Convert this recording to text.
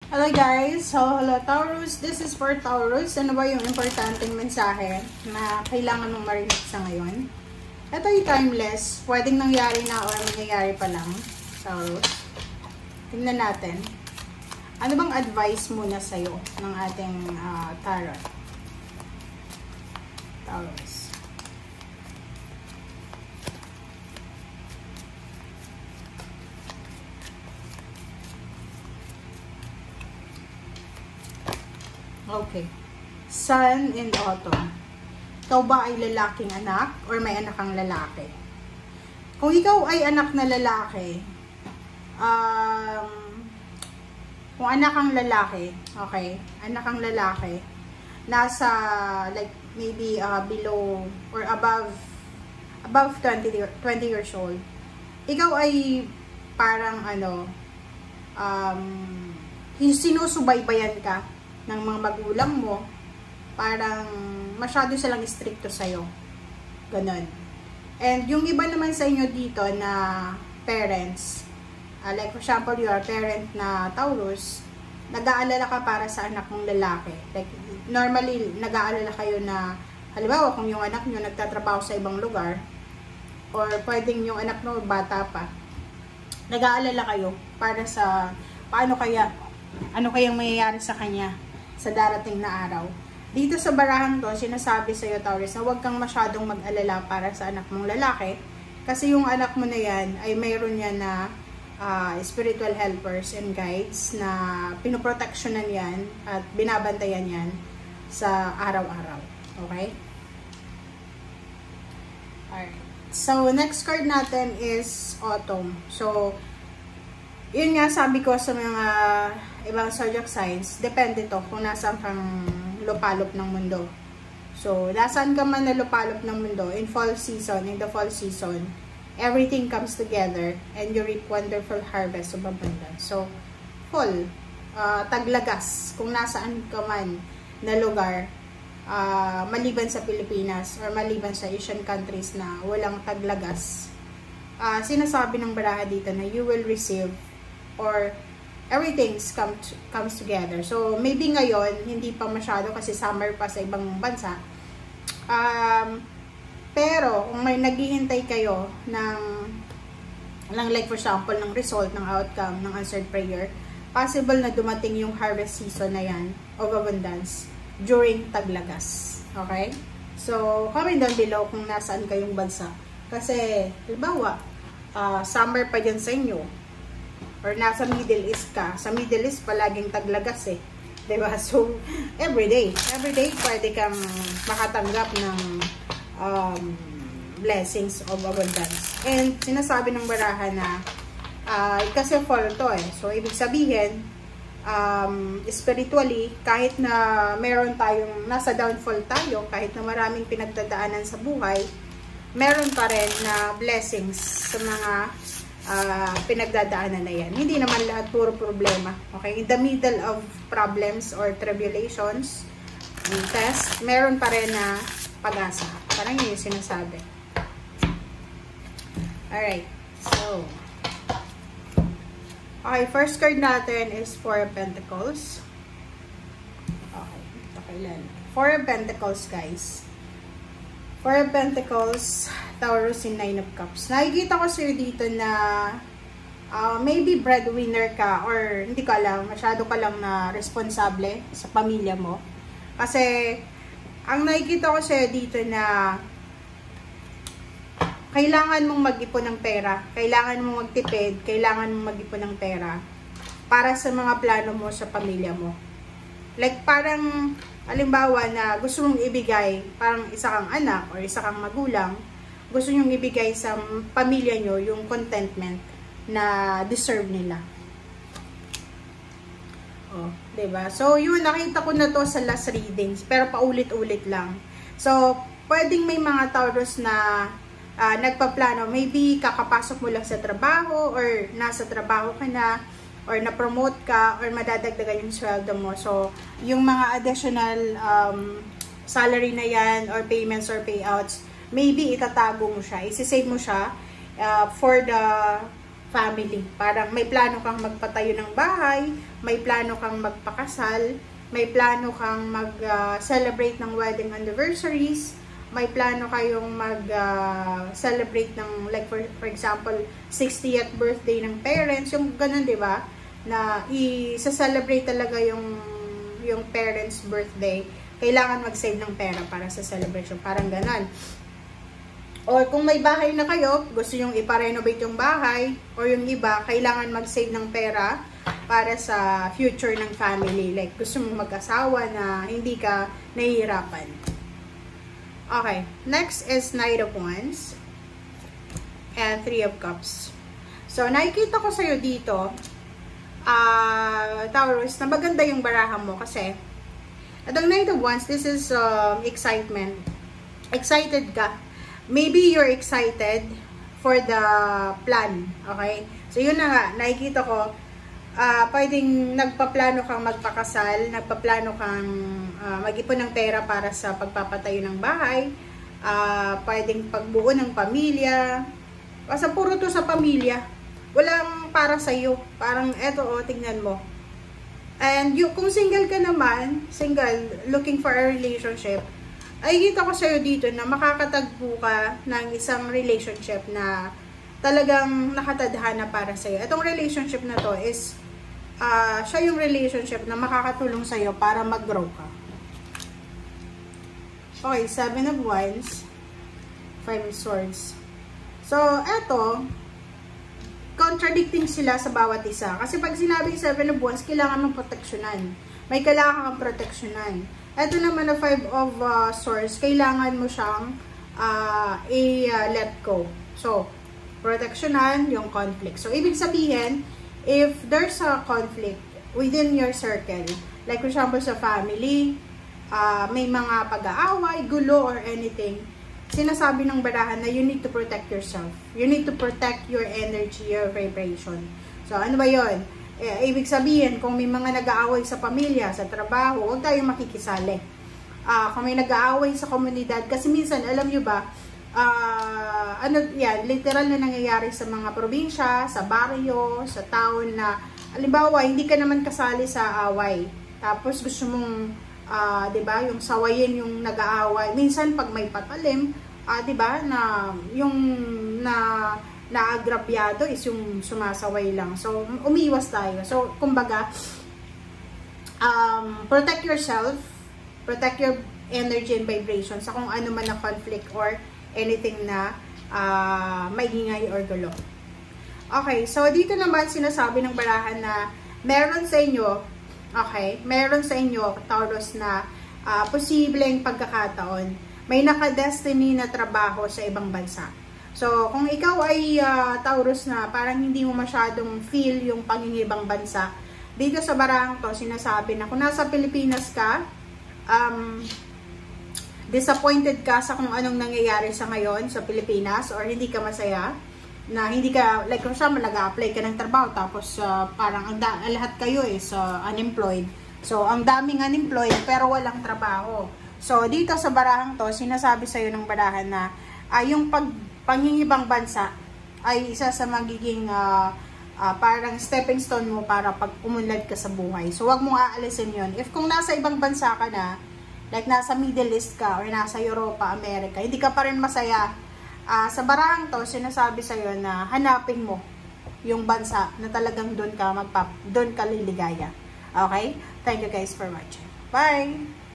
Hello guys! So, hello Taurus. This is for Taurus. Ano ba yung importanteng mensahe na kailangan mong marinig sa ngayon? Ito yung timeless. Pwedeng nangyari na o nangyayari pa lang. Taurus. Tingnan natin. Ano bang advice muna sa'yo ng ating tarot? Taurus. Okay. Sun and Autumn. Ikaw ba ay lalaking anak or may anak kang lalaki? Kung ikaw ay anak na lalaki, kung anak kang lalaki, okay, anak kang lalaki, nasa like maybe below or above 20 years old, ikaw ay parang sinusubaybayan ka ng mga magulang mo, parang masyado silang stricto sa'yo. Ganon. And yung iba naman sa inyo dito na parents, like for example, you are parent na Taurus, nag-aalala ka para sa anak mong lalaki. Like, normally, nag-aalala kayo na, halimbawa, kung yung anak nyo nagtatrabaho sa ibang lugar, or pwedeng yung anak mo bata pa, nag-aalala kayo para sa, ano kayang mayayari sa kanya sa darating na araw. Dito sa barahang to, sinasabi sa iyo, Taurus, na huwag kang masyadong mag-alala para sa anak mong lalaki, kasi yung anak mo na yan ay mayroon yan na spiritual helpers and guides na pinoproteksyonan yan at binabantayan yan sa araw-araw. Okay? Alright. So, next card natin is Autumn. So, yun nga sabi ko sa mga ibang zodiac signs, depende to kung nasaan kang lupalop ng mundo. So, nasaan ka man na lupalop ng mundo, in the fall season, everything comes together and you reap wonderful harvest of abundance. So, fall, taglagas, kung nasaan ka man na lugar, maliban sa Pilipinas or maliban sa Asian countries na walang taglagas, sinasabi ng baraha dito na you will receive or everything comes together. So, maybe ngayon, hindi pa masyado kasi summer pa sa ibang bansa. Pero, kung may naghihintay kayo ng like for example, ng result, ng outcome, ng answered prayer, possible na dumating yung harvest season na yan of abundance during taglagas. Okay? So, comment down below kung nasaan kayong bansa. Kasi, halimbawa, summer pa dyan sa inyo, or nasa Middle East ka. Sa Middle East, palaging taglagas eh. Diba? So, everyday pwede kang makatanggap ng blessings of abundance. And, sinasabi ng baraha na, kasi fall to eh. So, ibig sabihin, spiritually, kahit na meron tayong, nasa downfall tayo, kahit na maraming pinagdadaanan sa buhay, meron pa rin na blessings sa mga pinagdadaanan na yan. Hindi naman lahat puro problema. Okay? In the middle of problems or tribulations, test, meron pa rin na pag-asa. Parang yun yung sinasabi. Alright. So, okay, first card natin is Four of Pentacles. Okay. Kailan? Four of Pentacles, guys. Four of Pentacles, Taurus, and Nine of Cups. Nakikita ko sa'yo dito na maybe breadwinner ka or hindi ka lang, masyado ka lang na responsable sa pamilya mo. Kasi, ang nakikita ko sa'yo dito na kailangan mong mag-ipon ng pera, kailangan mong magtipid, kailangan mong mag-ipon ng pera para sa mga plano mo sa pamilya mo. Like parang, halimbawa na gusto mong ibigay, parang isa kang anak or isa kang magulang, gusto nyong ibigay sa pamilya nyo yung contentment na deserve nila. Oh, diba? So, yun, nakita ko na to sa last readings, pero paulit-ulit lang. So, pwedeng may mga Taurus na nagpaplano, maybe kakapasok mo lang sa trabaho or nasa trabaho ka na, or na-promote ka, or madadagdagan yung sweldo mo. So, yung mga additional salary na yan, or payments or payouts, maybe itatago mo siya, isisave mo siya for the family. Parang may plano kang magpatayo ng bahay, may plano kang magpakasal, may plano kang mag-celebrate ng wedding anniversaries, may plano kayong mag-celebrate ng, like for example, 60th birthday ng parents, yung ganun, di ba? Na i-celebrate talaga yung parents' birthday. Kailangan mag-save ng pera para sa celebration. Parang ganun. Or kung may bahay na kayo, gusto nyong ipa-renovate yung bahay, or yung iba, kailangan mag-save ng pera para sa future ng family. Like, gusto mong mag-asawa na hindi ka nahihirapan. Okay, next is Knight of Wands and Three of Cups. So, nakikita ko sa'yo dito, Taurus, na maganda yung baraha mo kasi itong Knight of Wands, this is excitement. Excited ka. Maybe you're excited for the plan, okay? So, yun na nga, nakikita ko, pwedeng nagpaplano kang magpakasal, nagpaplano kang mag-ipon ng pera para sa pagpapatayo ng bahay, pwedeng pagbuo ng pamilya, basta puro to sa pamilya, walang para sa'yo, parang eto tingnan mo. And kung single ka naman, single, looking for a relationship, ay kita ko sa'yo dito na makakatagpo ka ng isang relationship na talagang nakatadhana para sa'yo. Itong relationship na to is, siya yung relationship na makakatulong sa'yo para mag-grow ka. Okay, 7 of Wands, 5 of Swords. So, eto, contradicting sila sa bawat isa. Kasi pag sinabing 7 of Wands, kailangan mong proteksyonan. May kailangan kang proteksyonan. Ito naman na 5 of Swords, kailangan mo siyang i-let go. So, proteksyonan yung conflict. So, ibig sabihin, if there's a conflict within your circle, like for example sa family, may mga pag-aaway, gulo, or anything, sinasabi ng barahan na you need to protect yourself. You need to protect your energy, your vibration. So, ano ba yun? Ibig sabihin, kung may mga nag-aaway sa pamilya, sa trabaho, huwag tayong makikisali. Kung may nag-aaway sa komunidad, kasi minsan, alam nyo ba, literal na nangyayari sa mga probinsya, sa baryo, sa town na, halimbawa, hindi ka naman kasali sa away. Tapos gusto mong, 'di ba, yung sawayin yung nag-aaway. Minsan pag may patalim, 'di ba, na yung naagrabyado is yung sumasaway lang. So umiwas tayo. So kumbaga, protect yourself, protect your energy and vibration sa kung ano man na conflict or anything na maingay or gulo. Okay, so dito naman sinasabi ng barahan na meron sa inyo, meron sa inyo, Taurus, na posibleng pagkakataon, may nakadestiny na trabaho sa ibang bansa. So, kung ikaw ay Taurus na parang hindi mo masyadong feel yung pangingibang bansa, dito sa barahang to, sinasabi na kung nasa Pilipinas ka, disappointed ka sa kung anong nangyayari sa ngayon sa Pilipinas, or hindi ka masaya, na hindi ka, like kung saan nag-a-apply ka ng trabaho, tapos parang lahat kayo is unemployed. So, ang daming unemployed pero walang trabaho. So, dito sa barahang to, sinasabi sa'yo ng barahan na yung pangingibang bansa ay isa sa magiging parang stepping stone mo para pag umunlad ka sa buhay. So, wag mong aalisin yon. If kung nasa ibang bansa ka na, like nasa Middle East ka or nasa Europa, America, hindi ka pa rin masaya, sa barang to, sinasabi sa'yo na hanapin mo yung bansa na talagang doon ka liligaya. Okay? Thank you guys for watching. Bye!